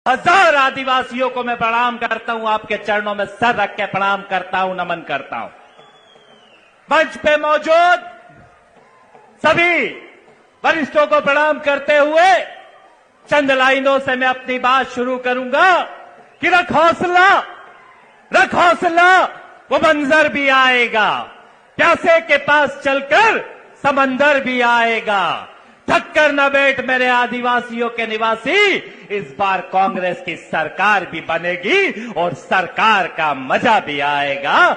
हजार आदिवासियों को मैं प्रणाम करता हूं, आपके चरणों में सर रख के प्रणाम करता हूं, नमन करता हूं। मंच पे मौजूद सभी वरिष्ठों को प्रणाम करते हुए चंद लाइनों से मैं अपनी बात शुरू करूंगा कि रख हौसला, वो मंजर भी आएगा, प्यासे के पास चलकर समंदर भी आएगा। थक कर न बैठ मेरे आदिवासियों के निवासी, इस बार कांग्रेस की सरकार भी बनेगी और सरकार का मजा भी आएगा।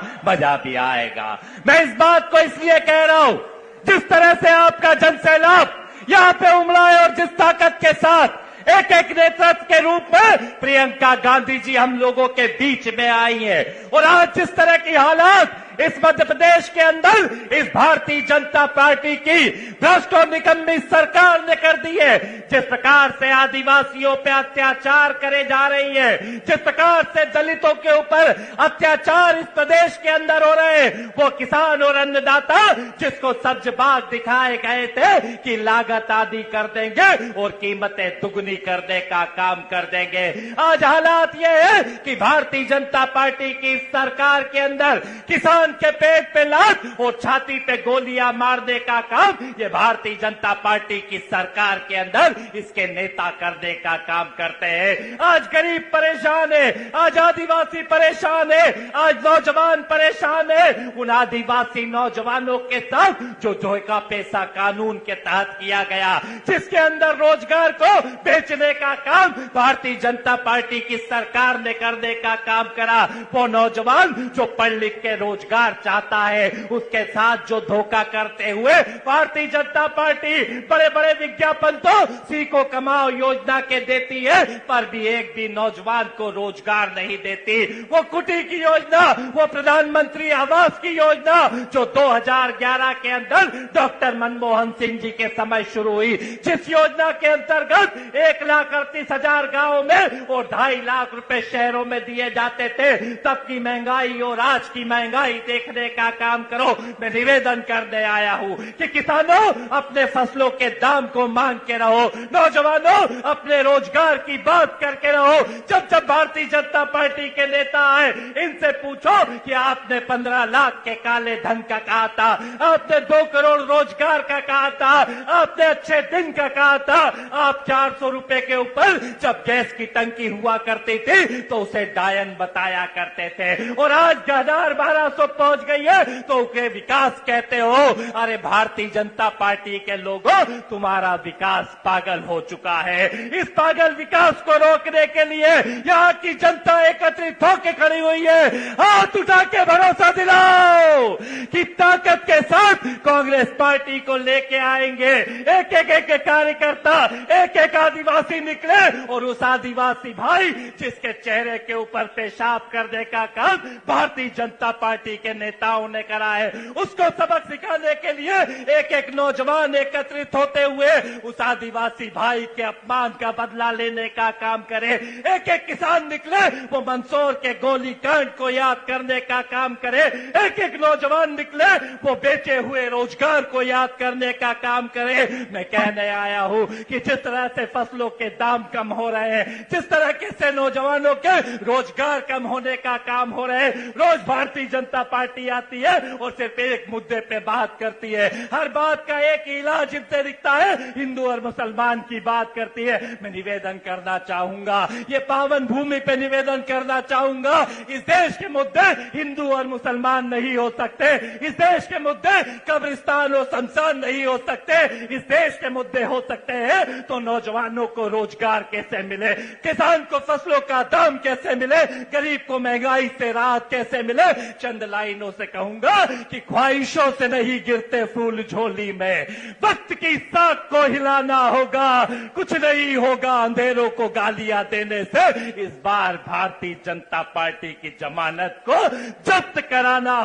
मैं इस बात को इसलिए कह रहा हूं, जिस तरह से आपका जनसैलाब यहां पे उमड़ा है और जिस ताकत के साथ एक एक नेतृत्व के रूप में प्रियंका गांधी जी हम लोगों के बीच में आई है, और आज जिस तरह की हालात इस मध्य प्रदेश के अंदर इस भारतीय जनता पार्टी की भ्रष्ट और निकम्मी सरकार ने कर दी है, जिस प्रकार से आदिवासियों पे अत्याचार करे जा रही है, जिस प्रकार से दलितों के ऊपर अत्याचार इस प्रदेश के अंदर हो रहे हैं, वो किसान और अन्नदाता जिसको सब्ज बाग दिखाए गए थे कि लागत आदि कर देंगे और कीमतें दुगनी करने का काम कर देंगे। आज हालात ये है कि भारतीय जनता पार्टी की सरकार के अंदर किसान के पेट पे लात और छाती पे गोलियां मारने का काम ये भारतीय जनता पार्टी की सरकार के अंदर इसके नेता करने का काम करते हैं। आज गरीब परेशान है, आज आदिवासी परेशान है, आज नौजवान परेशान है। उन आदिवासी नौजवानों के साथ जो का पैसा कानून के तहत किया गया, जिसके अंदर रोजगार को बेचने का काम भारतीय जनता पार्टी की सरकार ने करने का काम करा, वो नौजवान जो पढ़ लिख के रोजगार चाहता है, उसके साथ जो धोखा करते हुए भारतीय जनता पार्टी बड़े बड़े विज्ञापन तो सीखो कमाओ योजना के देती है, पर भी एक भी नौजवान को रोजगार नहीं देती। वो कुटी की योजना, वो प्रधानमंत्री आवास की योजना जो 2011 के अंदर डॉक्टर मनमोहन सिंह जी के समय शुरू हुई, जिस योजना के अंतर्गत 1,38,000 गांवों में और 2.5 लाख रुपए शहरों में दिए जाते थे, तब की महंगाई और आज की महंगाई देखने का काम करो। मैं निवेदन करने आया हूं कि किसानों अपने फसलों के दाम को मांग के रहो, नौजवानों अपने रोजगार की बात करके रहो। जब जब भारतीय जनता पार्टी के नेता आए, इनसे पूछो कि आपने 15 लाख के काले धन का कहा था, आपने 2 करोड़ रोजगार का कहा था, आपने अच्छे दिन का कहा था। आप 400 रुपए के ऊपर जब गैस की टंकी हुआ करती थी तो उसे डायन बताया करते थे, और आज 1200 पहुंच गई है तो उसे विकास कहते हो। अरे भारतीय जनता पार्टी के लोगों, तुम्हारा विकास पागल हो चुका है। इस पागल विकास को रोकने के लिए यहाँ की जनता एकत्रित होकर खड़ी हुई है। हाथ उठा के भरोसा दिलाओ कि ताकत के साथ कांग्रेस पार्टी को लेके आएंगे। एक एक कार्यकर्ता, एक एक आदिवासी निकले और उस आदिवासी भाई जिसके चेहरे के ऊपर पेशाब करने का काम भारतीय जनता पार्टी के नेताओं ने करा है, उसको सबक सिखाने के लिए एक एक नौजवान एकत्रित होते हुए उस आदिवासी भाई के अपमान का बदला लेने का काम करे। एक एक किसान निकले, वो मंदसौर के गोली कांड को याद करने का काम करे। एक एक नौजवान निकले, वो बेचे हुए रोजगार को याद करने का काम करे। मैं कहने आया हूं कि जिस तरह से फसलों के दाम कम हो रहे हैं, जिस तरह से नौजवानों के रोजगार कम होने का काम हो रहे हैं, रोज भारतीय जनता पार्टी आती है और सिर्फ एक मुद्दे पे बात करती है। हर बात का एक इलाज इनसे दिखता है, हिंदू और मुसलमान की बात करती है। मैं निवेदन करना चाहूंगा, ये पावन भूमि पे निवेदन करना चाहूंगा, इस देश के मुद्दे हिंदू और मुसलमान नहीं हो सकते। इस देश के मुद्दे कब्रिस्तान और शमशान नहीं हो सकते। इस देश के मुद्दे हो सकते हैं तो नौजवानों को रोजगार कैसे मिले, किसान को फसलों का दाम कैसे मिले, गरीब को महंगाई से राहत कैसे मिले। चंद लाइनों से कहूंगा कि ख्वाहिशों से नहीं गिरते फूल झोली में, वक्त की साख को हिलाना होगा, कुछ नहीं होगा अंधेरों को गालियां देने से। इस बार भारतीय जनता पार्टी की जमानत को जब्त कराना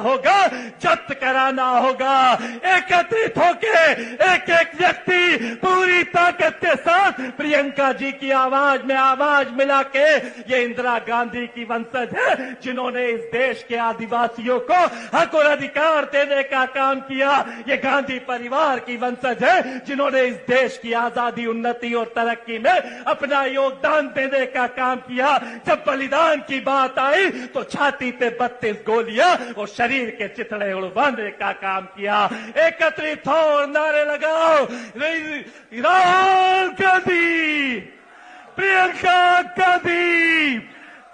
होगा। एकत्रित होके एक एक व्यक्ति पूरी ताकत के साथ प्रियंका जी की आवाज में आवाज मिला के, ये इंदिरा गांधी की वंशज है जिन्होंने इस देश के आदिवासियों को हक और अधिकार देने का काम किया। ये गांधी परिवार की वंशज है जिन्होंने इस देश की आजादी, उन्नति और तरक्की में अपना योगदान देने का काम किया। जब बलिदान की बात आई तो छाती पे 32 गोलियां और शरीर के चिथड़े उड़वाने का काम किया। एकत्रित हो और नारे लगाओ, राहुल गांधी, प्रियंका गांधी,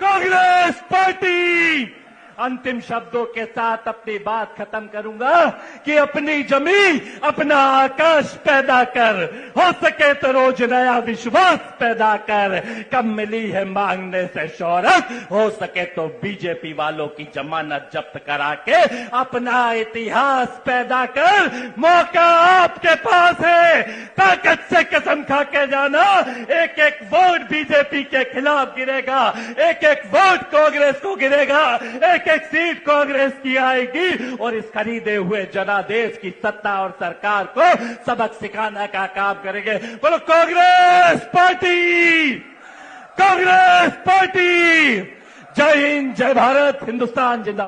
कांग्रेस पार्टी। अंतिम शब्दों के साथ अपनी बात खत्म करूंगा कि अपनी जमीन अपना आकाश पैदा कर, हो सके तो रोज नया विश्वास पैदा कर। कब मिली है मांगने से शोहरत, हो सके तो बीजेपी वालों की जमानत जब्त करा के अपना इतिहास पैदा कर। मौका आपके पास है, ताकत से कसम खा के जाना, एक एक वोट बीजेपी के खिलाफ गिरेगा, एक एक वोट कांग्रेस को गिरेगा, एक एक सीट कांग्रेस की आएगी और इस खरीदे हुए जनादेश की सत्ता और सरकार को सबक सिखाने का काम करेंगे। बोलो कांग्रेस पार्टी, कांग्रेस पार्टी। जय हिंद, जय भारत, हिंदुस्तान जिंदाबाद।